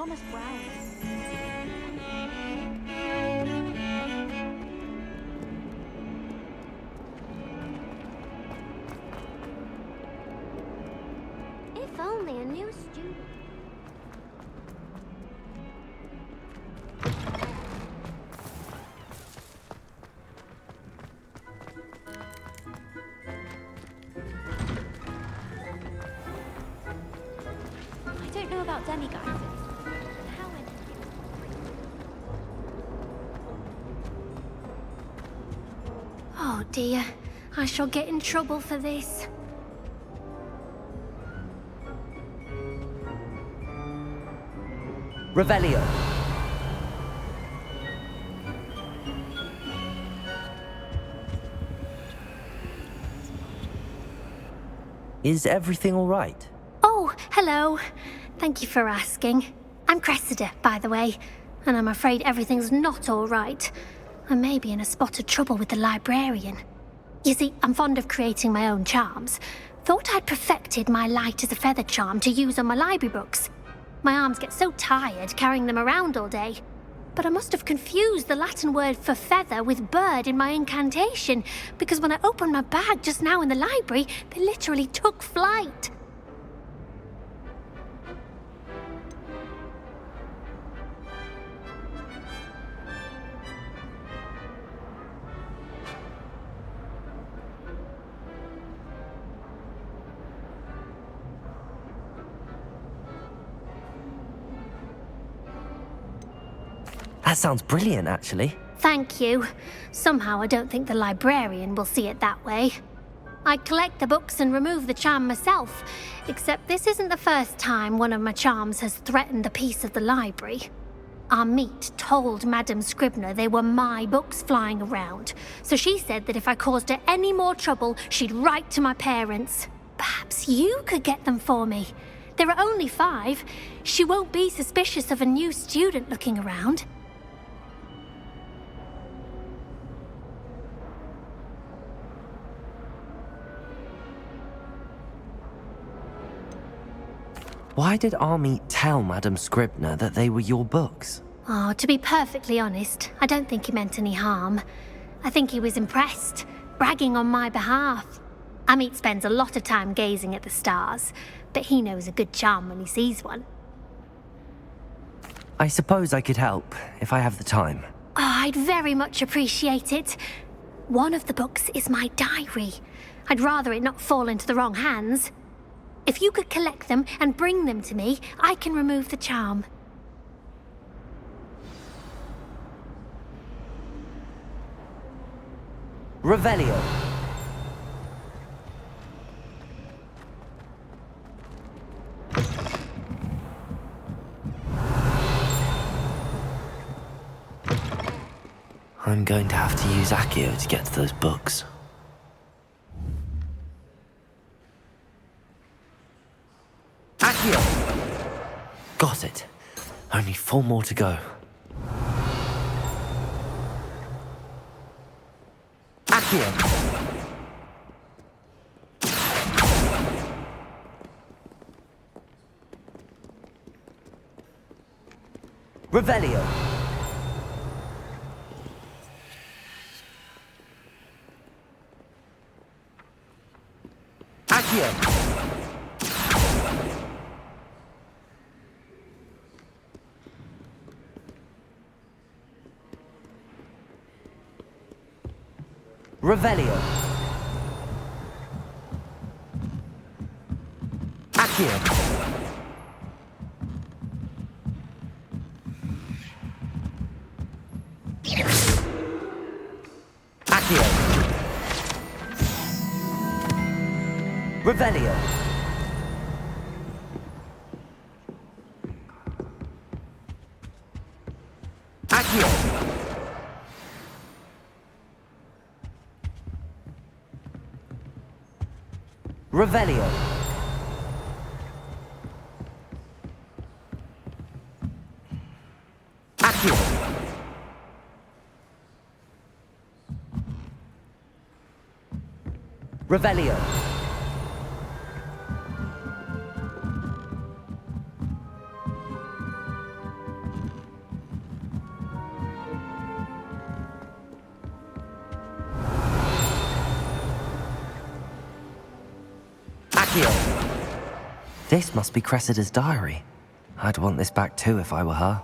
Thomas Brown. If only a new student. I don't know about demigods. How in... Oh dear, I shall get in trouble for this. Revelio. Is everything all right? Oh, hello. Thank you for asking. I'm Cressida, by the way, and I'm afraid everything's not all right. I may be in a spot of trouble with the librarian. You see, I'm fond of creating my own charms. Thought I'd perfected my light as a feather charm to use on my library books. My arms get so tired carrying them around all day. But I must have confused the Latin word for feather with bird in my incantation, because when I opened my bag just now in the library, they literally took flight. That sounds brilliant, actually. Thank you. Somehow I don't think the librarian will see it that way. I collect the books and remove the charm myself, except this isn't the first time one of my charms has threatened the peace of the library. Our meet told Madame Scribner they were my books flying around, so she said that if I caused her any more trouble, she'd write to my parents. Perhaps you could get them for me. There are only 5. She won't be suspicious of a new student looking around. Why did Army tell Madame Scribner that they were your books? Oh, to be perfectly honest, I don't think he meant any harm. I think he was impressed, bragging on my behalf. Amit spends a lot of time gazing at the stars, but he knows a good charm when he sees one. I suppose I could help, if I have the time. Oh, I'd very much appreciate it. One of the books is my diary. I'd rather it not fall into the wrong hands. If you could collect them and bring them to me, I can remove the charm. Revelio. I'm going to have to use Accio to get to those books. Accio! Got it. Only 4 more to go. Accio! Revelio! Accio! Revelio. Accio. Accio. Revelio. Accio. Revelio. Accio. Revelio. Accio! This must be Cressida's diary. I'd want this back too if I were her.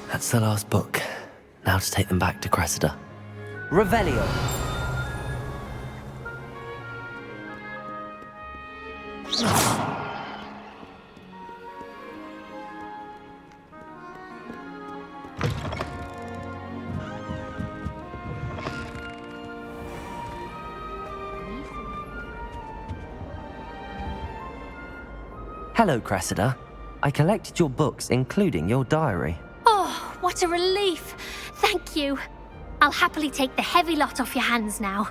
That's the last book. Now to take them back to Cressida. Revelio! Hello, Cressida. I collected your books, including your diary. Oh, what a relief. Thank you. I'll happily take the heavy lot off your hands now.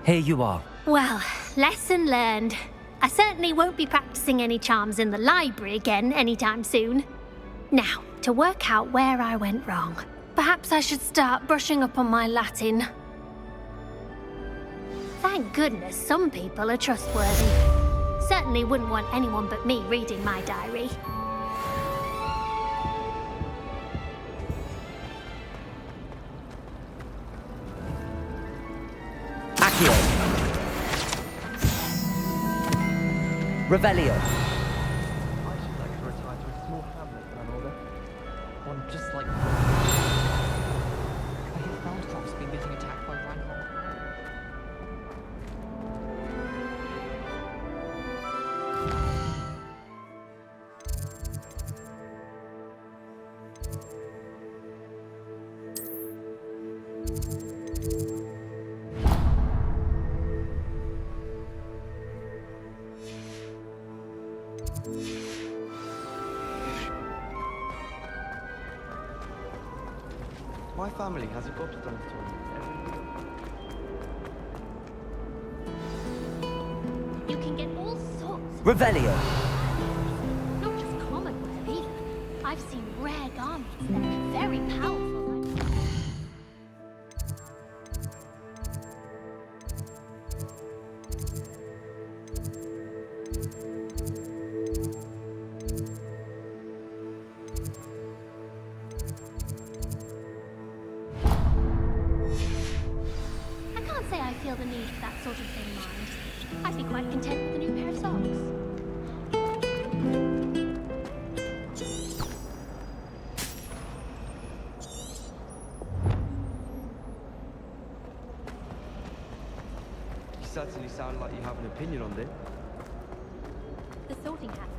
Here you are. Well, lesson learned. I certainly won't be practicing any charms in the library again anytime soon. Now, to work out where I went wrong. Perhaps I should start brushing up on my Latin. Thank goodness some people are trustworthy. Certainly wouldn't want anyone but me reading my diary. Accio! Revelio! I should like to retire to a small hamlet when I'm older. One just like... I hear Falstaff's been getting attacked by Randall. My family has a gobstone every year. You can get all sorts of... Revelio! Not just common wear either. I've seen rare garments that are very powerful. I can't say I feel the need for that sort of thing, mind. I'd be quite content with a new pair of socks. You certainly sound like you have an opinion on this. The sorting hat.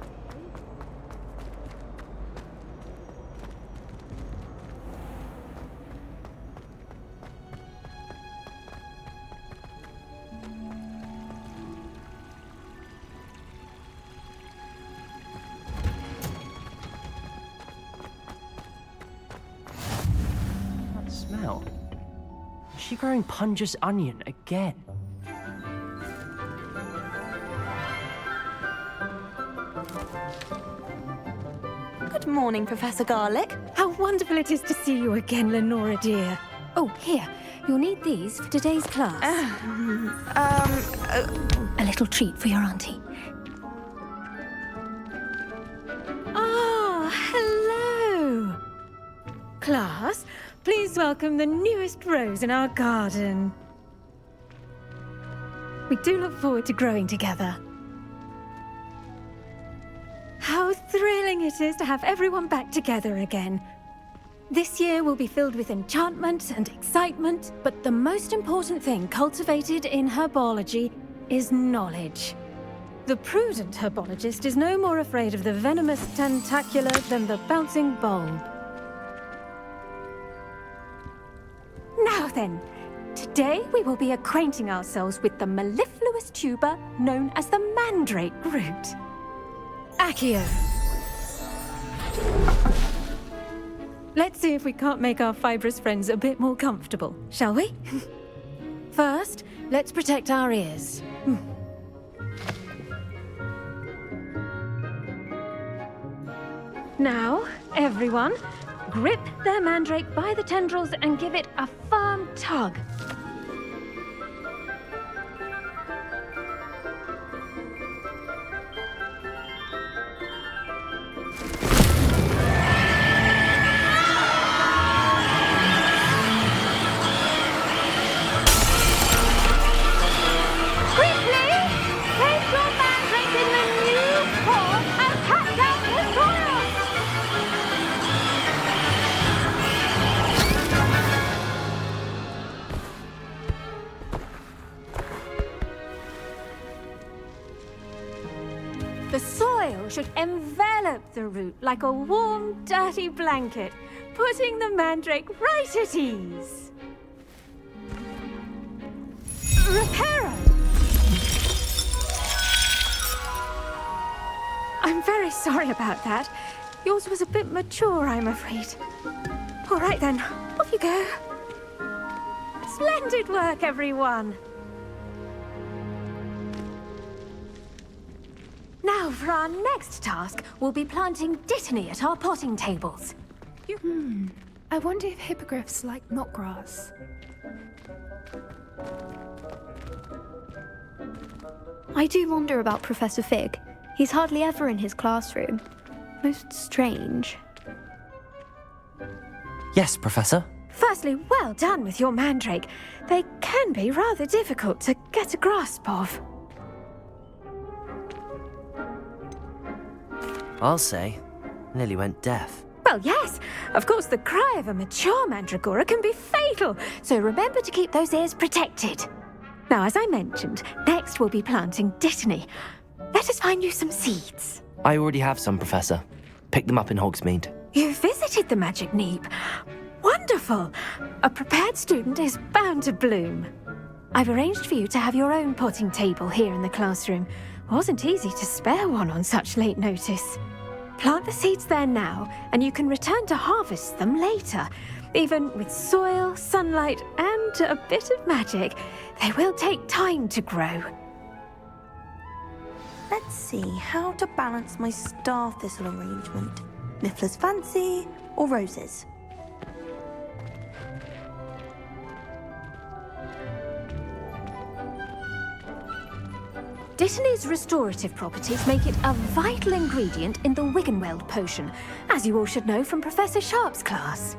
That smell. Is she growing Punja's onion again? Good morning, Professor Garlick. How wonderful it is to see you again, Lenora dear. Oh, here. You'll need these for today's class. A little treat for your auntie. Ah, hello. Class, please welcome the newest rose in our garden. We do look forward to growing together. How thrilling it is to have everyone back together again. This year will be filled with enchantment and excitement, but the most important thing cultivated in herbology is knowledge. The prudent herbologist is no more afraid of the venomous tentacula than the bouncing bulb. Now then, today we will be acquainting ourselves with the mellifluous tuber known as the mandrake root. Accio. Let's see if we can't make our fibrous friends a bit more comfortable, shall we? First, let's protect our ears. Now, everyone, grip their mandrake by the tendrils and give it a firm tug. The soil should envelop the root like a warm, dirty blanket, putting the mandrake right at ease. Reparo! I'm very sorry about that. Yours was a bit mature, I'm afraid. All right then, off you go. Splendid work, everyone. Now, for our next task, we'll be planting dittany at our potting tables. I wonder if hippogriffs like knotgrass. I do wonder about Professor Fig. He's hardly ever in his classroom. Most strange. Yes, Professor. Firstly, well done with your mandrake. They can be rather difficult to get a grasp of. I'll say. Nearly went deaf. Well, yes. Of course, the cry of a mature mandragora can be fatal, so remember to keep those ears protected. Now, as I mentioned, next we'll be planting dittany. Let us find you some seeds. I already have some, Professor. Picked them up in Hogsmeade. You visited the Magic Neep. Wonderful! A prepared student is bound to bloom. I've arranged for you to have your own potting table here in the classroom. Wasn't easy to spare one on such late notice. Plant the seeds there now, and you can return to harvest them later. Even with soil, sunlight, and a bit of magic, they will take time to grow. Let's see how to balance my star thistle arrangement. Niffler's fancy or roses? Dittany's restorative properties make it a vital ingredient in the Wiggenweld potion, as you all should know from Professor Sharp's class.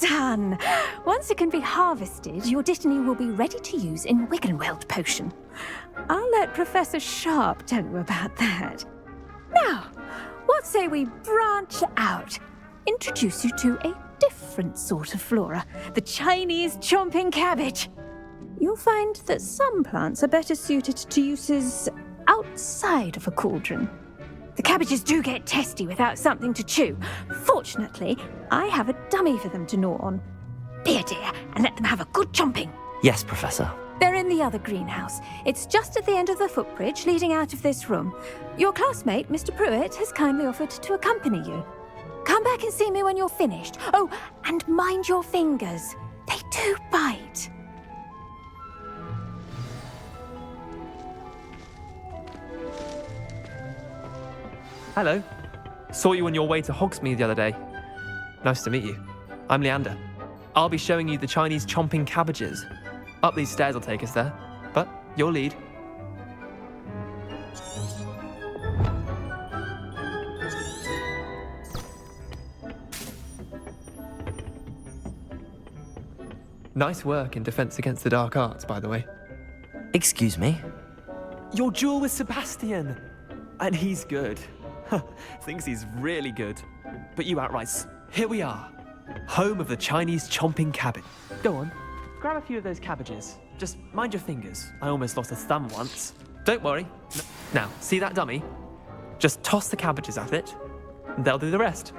Done! Once it can be harvested, your dittany will be ready to use in Wiggenweld potion. I'll let Professor Sharp tell you about that. Now, what say we branch out? Introduce you to a different sort of flora, the Chinese chomping cabbage. You'll find that some plants are better suited to uses outside of a cauldron. The cabbages do get testy without something to chew. Fortunately, I have a dummy for them to gnaw on. Be a dear and let them have a good chomping. Yes, Professor. They're in the other greenhouse. It's just at the end of the footbridge leading out of this room. Your classmate, Mr. Pruitt, has kindly offered to accompany you. Come back and see me when you're finished. Oh, and mind your fingers. They do bite. Hello. Saw you on your way to Hogsmeade the other day. Nice to meet you. I'm Leander. I'll be showing you the Chinese chomping cabbages. Up these stairs will take us there, but your lead. Nice work in Defense Against the Dark Arts, by the way. Excuse me? Your duel with Sebastian! And he's good. Thinks he's really good. But you outright, here we are. Home of the Chinese chomping cabbage. Go on, grab a few of those cabbages. Just mind your fingers. I almost lost a thumb once. Don't worry. Now, see that dummy? Just toss the cabbages at it, and they'll do the rest.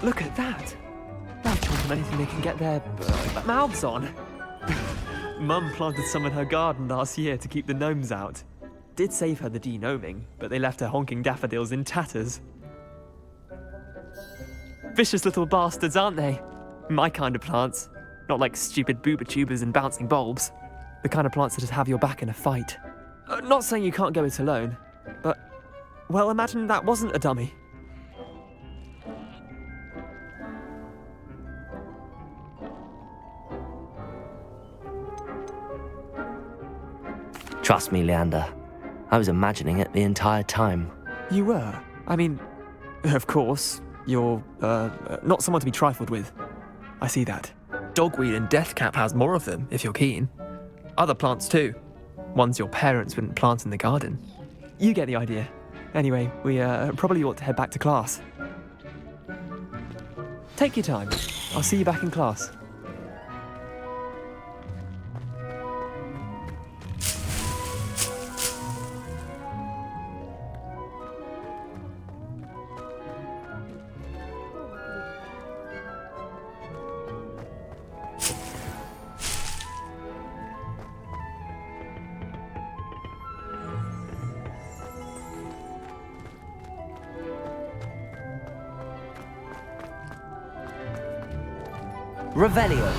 Look at that! They'll chomp on anything they can get their mouths on. Mum planted some in her garden last year to keep the gnomes out. Did save her the de-gnoming, but they left her honking daffodils in tatters. Vicious little bastards, aren't they? My kind of plants. Not like stupid booba tubers and bouncing bulbs. The kind of plants that just have your back in a fight. Not saying you can't go it alone, but, well, imagine that wasn't a dummy. Trust me, Leander. I was imagining it the entire time. You were? I mean, of course, you're, not someone to be trifled with. I see that. Dogweed and deathcap has more of them, if you're keen. Other plants too. Ones your parents wouldn't plant in the garden. You get the idea. Anyway, we, probably ought to head back to class. Take your time. I'll see you back in class. Revelio.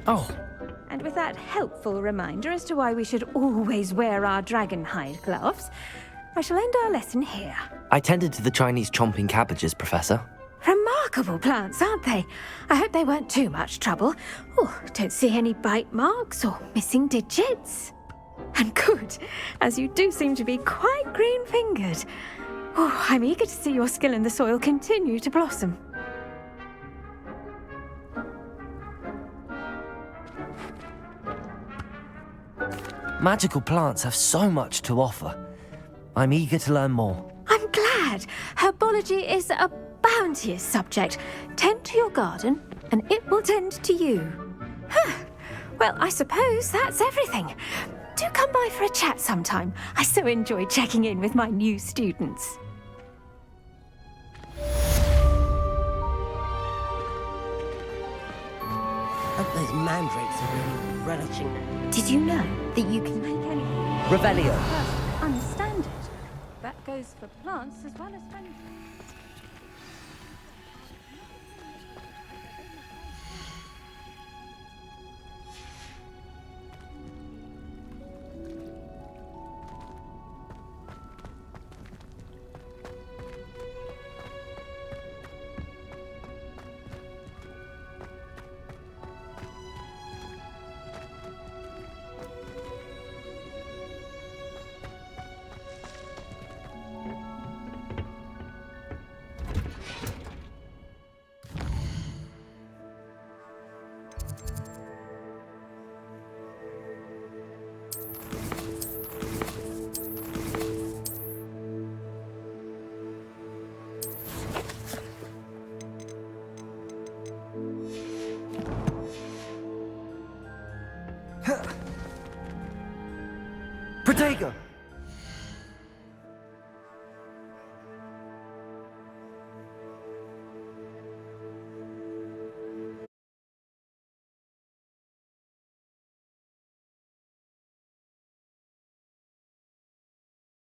Oh. And with that helpful reminder as to why we should always wear our dragon hide gloves, I shall end our lesson here. I tended to the Chinese chomping cabbages, Professor. Remarkable plants, aren't they? I hope they weren't too much trouble. Oh, don't see any bite marks or missing digits. And good, as you do seem to be quite green-fingered. Oh, I'm eager to see your skill in the soil continue to blossom. Magical plants have so much to offer. I'm eager to learn more. I'm glad. Herbology is a bounteous subject. Tend to your garden, and it will tend to you. Well, I suppose that's everything. Do come by for a chat sometime. I so enjoy checking in with my new students. Hope those mandrakes are really relishing it. Did you know that you can make any Revelio. First, understand it. That goes for plants as well as for... Take her!